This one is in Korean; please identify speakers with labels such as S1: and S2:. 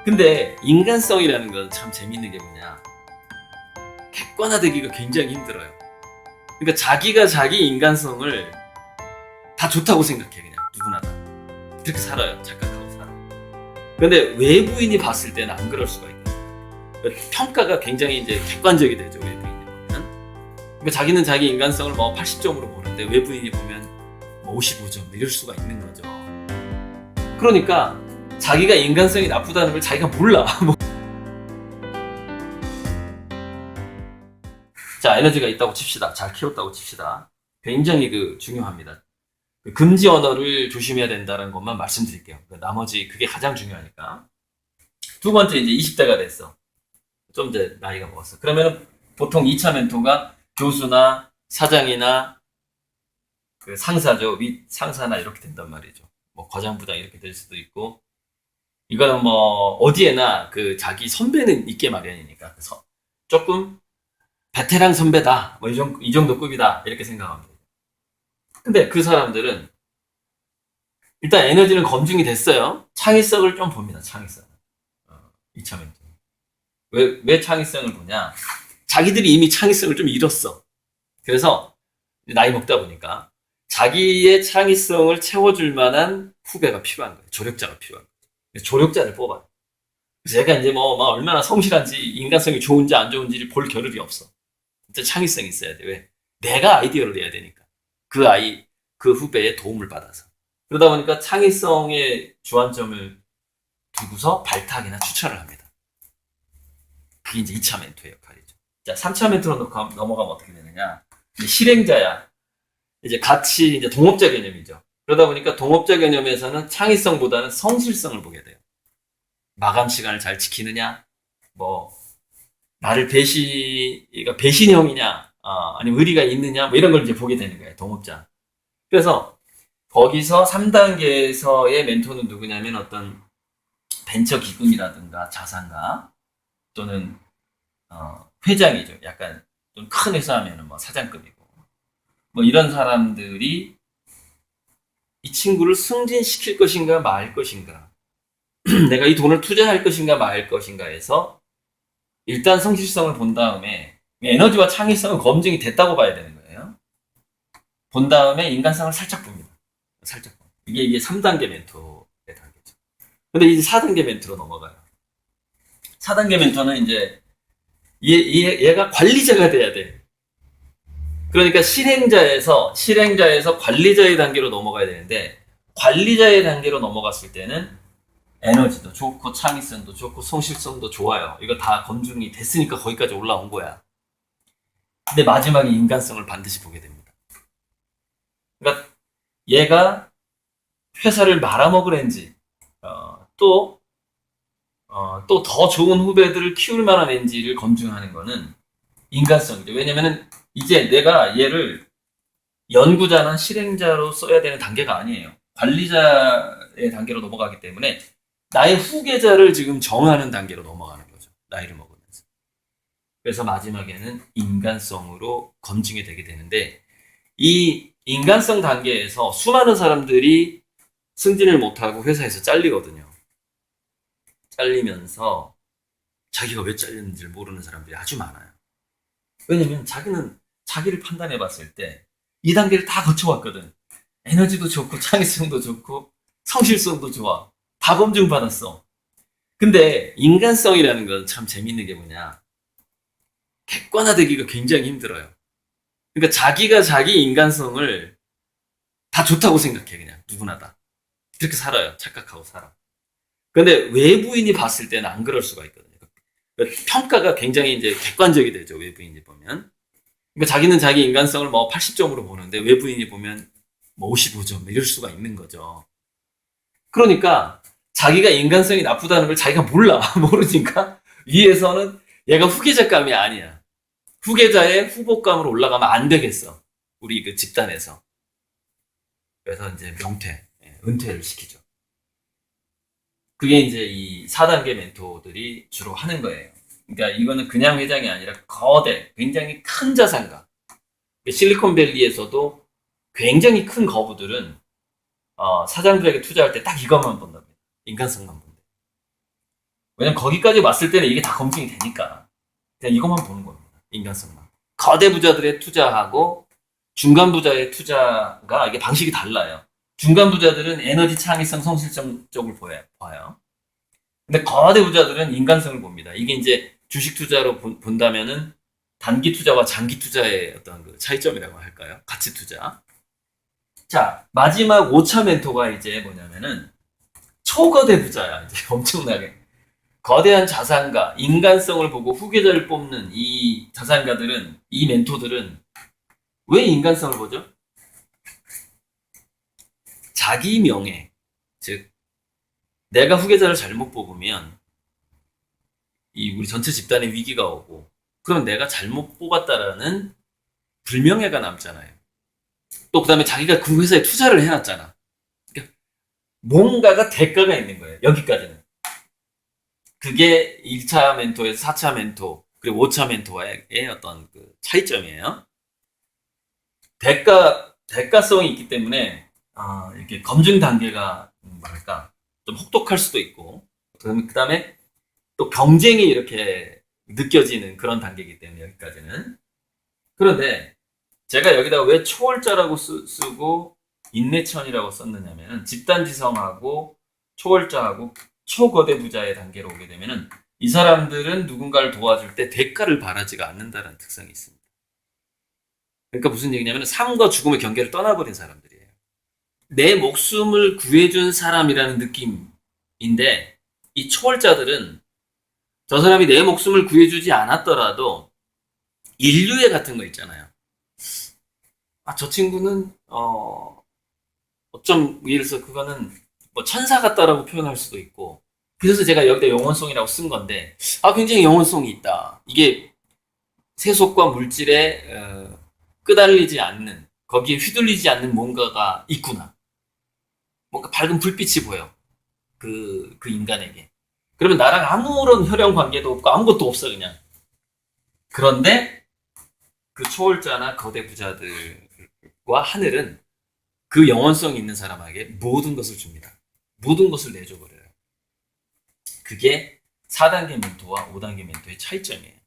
S1: 근데 인간성이라는 건 참 재밌는 게 뭐냐, 객관화되기가 굉장히 힘들어요. 그러니까 자기가 자기 인간성을 다 좋다고 생각해. 그냥 누구나 다 그렇게 살아요. 착각하고 살아. 근데 외부인이 봤을 때는 안 그럴 수가 있거든요. 그러니까 평가가 굉장히 이제 객관적이 되죠. 외부인이 보면. 그러니까 자기는 자기 인간성을 뭐 80점으로 보는데 외부인이 보면 뭐 55점 이럴 수가 있는 거죠. 그러니까 자기가 인간성이 나쁘다는 걸 자기가 몰라. 자, 에너지가 있다고 칩시다. 잘 키웠다고 칩시다. 굉장히 중요합니다. 금지 언어를 조심해야 된다는 것만 말씀드릴게요. 나머지 그게 가장 중요하니까. 두 번째, 이제 20대가 됐어. 좀 이제 나이가 먹었어. 그러면 보통 2차 멘토가 교수나 사장이나 그 상사죠. 윗 상사나 이렇게 된단 말이죠. 뭐 과장부장 이렇게 될 수도 있고, 이거는 뭐 어디에나 그 자기 선배는 있게 마련이니까. 그래서 조금 베테랑 선배다, 뭐 이 정도 급이다 이렇게 생각하면 돼요. 근데 그 사람들은 일단 에너지는 검증이 됐어요. 창의성을 좀 봅니다. 창의성. 2차 멘토. 왜 창의성을 보냐? 자기들이 이미 창의성을 좀 잃었어. 그래서 나이 먹다 보니까 자기의 창의성을 채워줄 만한 후배가 필요한 거예요. 조력자가 필요한 거예요. 조력자를 뽑아요. 그래서 얘가 이제 뭐 얼마나 성실한지, 인간성이 좋은지 안 좋은지를 볼 겨를이 없어. 진짜 창의성이 있어야 돼. 왜? 내가 아이디어를 내야 되니까. 그 후배의 도움을 받아서. 그러다 보니까 창의성의 주안점을 두고서 발탁이나 추천을 합니다. 그게 이제 2차 멘토의 역할이죠. 자, 3차 멘토로 넘어가면 어떻게 되느냐. 실행자야. 이제 같이 이제 동업자 개념이죠. 그러다 보니까 동업자 개념에서는 창의성보다는 성실성을 보게 돼요. 마감 시간을 잘 지키느냐, 뭐, 나를 배신형이냐, 아니면 의리가 있느냐, 뭐 이런 걸 이제 보게 되는 거예요, 동업자. 그래서 거기서 3단계에서의 멘토는 누구냐면 어떤 벤처 기금이라든가 자산가 또는 회장이죠. 약간 좀 큰 회사하면은 뭐 사장급이고 뭐 이런 사람들이 이 친구를 승진시킬 것인가 말 것인가, 내가 이 돈을 투자할 것인가 말 것인가 해서 일단 성실성을 본 다음에 에너지와 창의성은 검증이 됐다고 봐야 되는 거예요. 본 다음에 인간성을 살짝 봅니다. 살짝. 이게 3단계 멘토의 단계죠. 근데 이제 4단계 멘토로 넘어가요. 4단계 멘토는 이제 얘가 관리자가 돼야 돼. 그러니까 실행자에서 관리자의 단계로 넘어가야 되는데, 관리자의 단계로 넘어갔을 때는 에너지도 좋고 창의성도 좋고 성실성도 좋아요. 이거 다 검증이 됐으니까 거기까지 올라온 거야. 근데 마지막에 인간성을 반드시 보게 됩니다. 그러니까 얘가 회사를 말아먹으는지, 또 더 좋은 후배들을 키울 만한 앤지를 검증하는 거는 인간성이죠. 왜냐면은 이제 내가 얘를 연구자나 실행자로 써야 되는 단계가 아니에요. 관리자의 단계로 넘어가기 때문에 나의 후계자를 지금 정하는 단계로 넘어가는 거죠. 나이를 먹으면서. 그래서 마지막에는 인간성으로 검증이 되게 되는데, 이 인간성 단계에서 수많은 사람들이 승진을 못하고 회사에서 잘리거든요. 잘리면서 자기가 왜 잘렸는지를 모르는 사람들이 아주 많아요. 왜냐면 자기는 자기를 판단해 봤을 때 이 단계를 다 거쳐왔거든. 에너지도 좋고 창의성도 좋고 성실성도 좋아. 다 검증받았어. 근데 인간성이라는 건 참 재밌는 게 뭐냐, 객관화되기가 굉장히 힘들어요. 그러니까 자기가 자기 인간성을 다 좋다고 생각해. 그냥 누구나 다 그렇게 살아요. 착각하고 살아. 근데 외부인이 봤을 때는 안 그럴 수가 있거든요. 그러니까 평가가 굉장히 이제 객관적이 되죠. 외부인이 보면. 그러니까 자기는 자기 인간성을 뭐 80점으로 보는데 외부인이 보면 뭐 55점 이럴 수가 있는 거죠. 그러니까 자기가 인간성이 나쁘다는 걸 자기가 몰라. 모르니까 위에서는 얘가 후계자감이 아니야. 후계자의 후보감으로 올라가면 안 되겠어. 우리 그 집단에서. 그래서 이제 은퇴를 시키죠. 그게 이제 이 4단계 멘토들이 주로 하는 거예요. 그러니까 이거는 그냥 회장이 아니라 굉장히 큰 자산가. 실리콘밸리에서도 굉장히 큰 거부들은 사장들에게 투자할 때 딱 이것만 본답니다. 인간성만 본다. 왜냐면 거기까지 왔을 때는 이게 다 검증이 되니까. 그냥 이것만 보는 겁니다. 인간성만. 거대 부자들의 투자하고 중간 부자의 투자가 이게 방식이 달라요. 중간 부자들은 에너지 창의성 성실성 쪽을 봐요. 근데 거대 부자들은 인간성을 봅니다. 이게 이제 주식 투자로 본다면은 단기 투자와 장기 투자의 어떤 그 차이점이라고 할까요? 가치 투자. 자, 마지막 5차 멘토가 이제 뭐냐면은 초거대 부자야. 이제 엄청나게. 거대한 자산가, 인간성을 보고 후계자를 뽑는 이 자산가들은, 이 멘토들은 왜 인간성을 보죠? 자기 명예, 즉 내가 후계자를 잘못 뽑으면 이 우리 전체 집단의 위기가 오고, 그럼 내가 잘못 뽑았다라는 불명예가 남잖아요. 또 그다음에 자기가 그 회사에 투자를 해놨잖아. 그러니까 뭔가가 대가가 있는 거예요. 여기까지는. 그게 1차 멘토에서 4차 멘토, 그리고 5차 멘토와의 어떤 그 차이점이에요. 대가성이 있기 때문에, 이렇게 검증 단계가, 뭐랄까, 좀 혹독할 수도 있고, 그 다음에 또 경쟁이 이렇게 느껴지는 그런 단계이기 때문에, 여기까지는. 그런데, 제가 여기다가 왜 초월자라고 쓰고, 인내천이라고 썼느냐면, 집단지성하고, 초월자하고, 초거대 부자의 단계로 오게 되면은, 이 사람들은 누군가를 도와줄 때 대가를 바라지가 않는다는 특성이 있습니다. 그러니까 무슨 얘기냐면 삶과 죽음의 경계를 떠나버린 사람들이에요. 내 목숨을 구해준 사람이라는 느낌인데 이 초월자들은 저 사람이 내 목숨을 구해주지 않았더라도 인류애 같은 거 있잖아요. 저 친구는 어쩜 예를 들어서 그거는 뭐 천사 같다라고 표현할 수도 있고 그래서 제가 여기다 영혼성이라고 쓴 건데 굉장히 영혼성이 있다. 이게 세속과 물질에 끄달리지 않는 거기에 휘둘리지 않는 뭔가가 있구나. 뭔가 밝은 불빛이 보여. 그 인간에게. 그러면 나랑 아무런 혈연 관계도 없고 아무것도 없어 그냥. 그런데 그 초월자나 거대 부자들과 하늘은 그 영원성이 있는 사람에게 모든 것을 줍니다. 모든 것을 내줘버려요. 그게 4단계 멘토와 5단계 멘토의 차이점이에요.